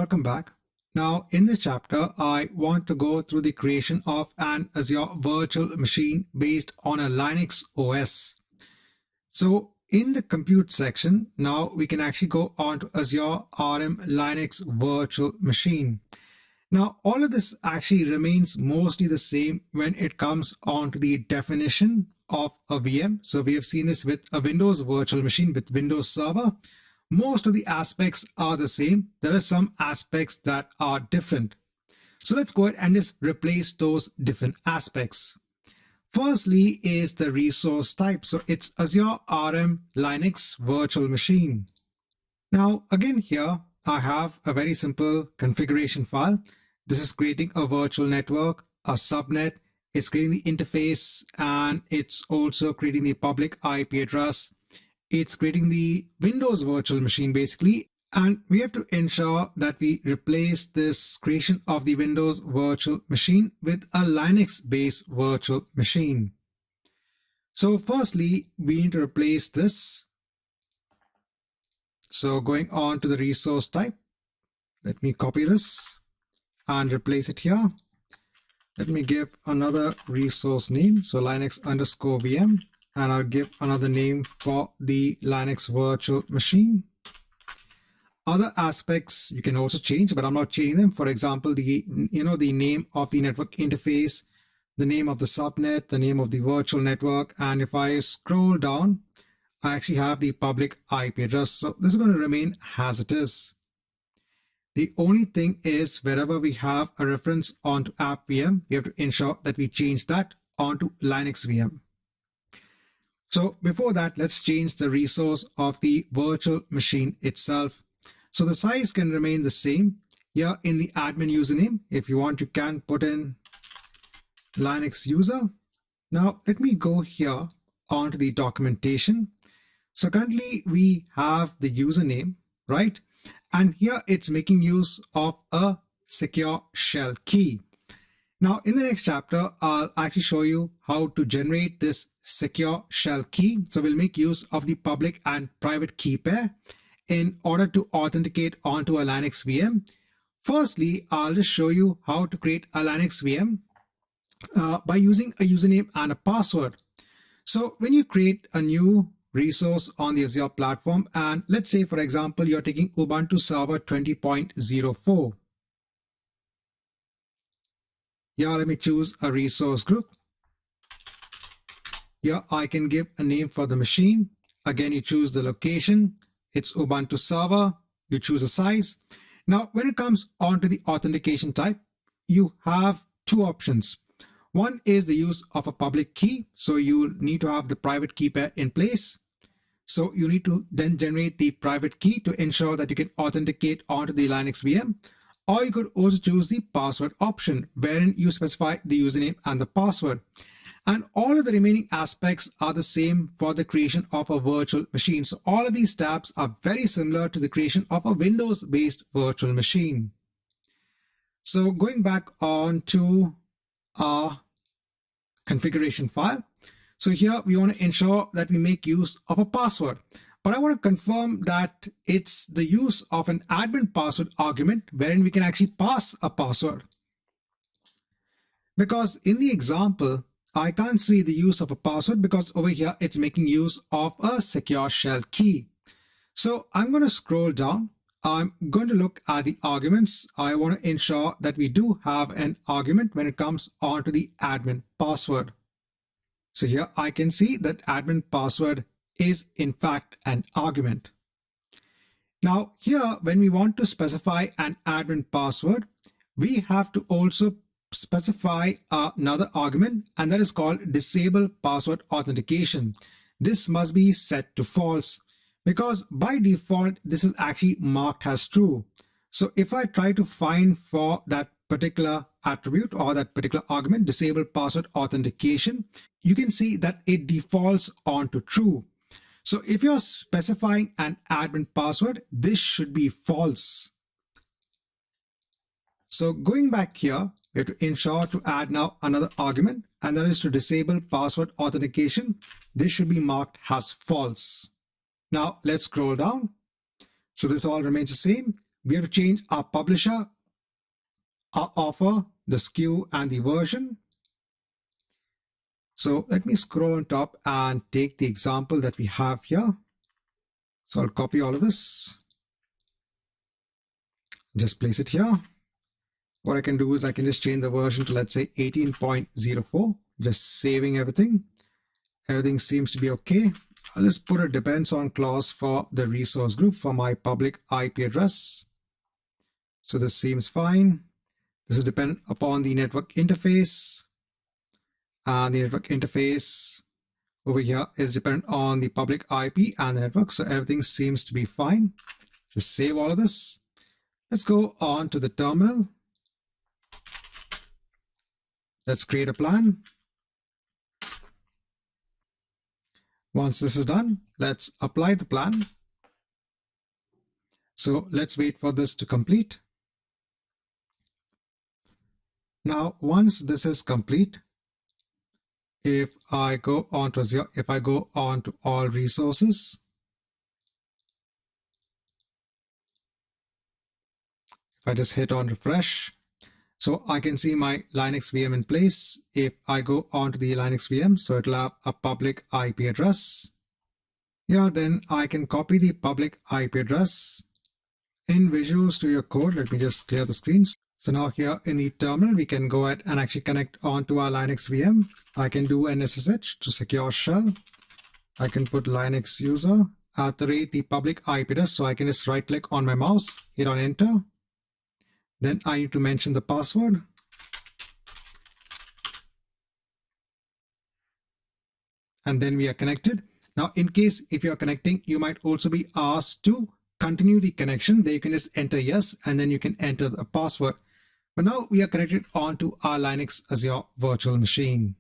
welcome back. Now in this chapter, I want to go through the creation of an Azure virtual machine based on a Linux OS. So in the compute section, now we can actually go on to Azure RM Linux virtual machine. Now all of this actually remains mostly the same when it comes on to the definition of a VM. So we have seen this with a Windows virtual machine with Windows Server. Most of the aspects are the same. There are some aspects that are different. So let's go ahead and just replace those different aspects. Firstly is the resource type. So it's Azure RM Linux virtual machine. Now again here I have a very simple configuration file. This is creating a virtual network, a subnet. It's creating the interface, and it's also creating the public IP address. It's creating the Windows virtual machine basically, and we have to ensure that we replace this creation of the Windows virtual machine with a Linux-based virtual machine. So firstly, we need to replace this. So going on to the resource type, let me copy this and replace it here. Let me give another resource name, so Linux_VM, and I'll give another name for the Linux virtual machine. Other aspects you can also change, but I'm not changing them. For example, the name of the network interface, the name of the subnet, the name of the virtual network, and if I scroll down, I actually have the public IP address. So this is going to remain as it is. The only thing is wherever we have a reference onto app VM, we have to ensure that we change that onto Linux VM. So before that, let's change the resource of the virtual machine itself. So the size can remain the same. Here in the admin username, if you want, you can put in Linux user. Now let me go here onto the documentation. So currently we have the username, right? And here it's making use of a secure shell key. Now in the next chapter, I'll actually show you how to generate this secure shell key. So we'll make use of the public and private key pair in order to authenticate onto a Linux VM. Firstly, I'll just show you how to create a Linux VM by using a username and a password. So when you create a new resource on the Azure platform, and let's say, for example, you're taking Ubuntu Server 20.04. Here, let me choose a resource group. Here, I can give a name for the machine. Again, you choose the location. It's Ubuntu Server. You choose a size. Now, when it comes on to the authentication type, you have two options. One is the use of a public key. So you need to have the private key pair in place. So you need to then generate the private key to ensure that you can authenticate onto the Linux VM. Or you could also choose the password option, wherein you specify the username and the password. And all of the remaining aspects are the same for the creation of a virtual machine. So all of these tabs are very similar to the creation of a Windows-based virtual machine. So going back on to our configuration file. So here we want to ensure that we make use of a password, but I want to confirm that it's the use of an admin password argument wherein we can actually pass a password. Because in the example, I can't see the use of a password because over here it's making use of a secure shell key. So I'm going to scroll down. I'm going to look at the arguments. I want to ensure that we do have an argument when it comes onto the admin password. So here I can see that admin password is in fact an argument. Now here, when we want to specify an admin password, we have to also specify another argument, and that is called disable password authentication. This must be set to false, because by default, this is actually marked as true. So if I try to find for that particular attribute or that particular argument, disable password authentication, you can see that it defaults onto true. So if you're specifying an admin password, this should be false. So going back here, we have to ensure to add now another argument, and that is to disable password authentication. This should be marked as false. Now let's scroll down. So this all remains the same. we have to change our publisher, our offer, the SKU, and the version. So let me scroll on top and take the example that we have here. So I'll copy all of this, just place it here. What I can do is I can just change the version to, let's say, 18.04, just saving everything. Everything seems to be okay. I'll just put a depends on clause for the resource group for my public IP address. So this seems fine. This is dependent upon the network interface. And the network interface over here is dependent on the public IP and the network. So everything seems to be fine. Just save all of this. Let's go on to the terminal. Let's create a plan. Once this is done, let's apply the plan. So let's wait for this to complete. Now, once this is complete, if I go on to Azure, if I go on to all resources, if I just hit on refresh, so I can see my Linux VM in place. If I go on to the Linux VM, so it'll have a public IP address. Yeah, then I can copy the public IP address in Visual Studio Code. Let me just clear the screen. So now here in the terminal, we can go ahead and actually connect onto our Linux VM. I can do an SSH to secure shell. I can put Linux user at the public IP address. So I can just right click on my mouse, hit on enter. Then I need to mention the password. And then we are connected. Now, in case if you are connecting, you might also be asked to continue the connection. There you can just enter yes, and then you can enter the password. But now we are connected onto our Linux Azure virtual machine.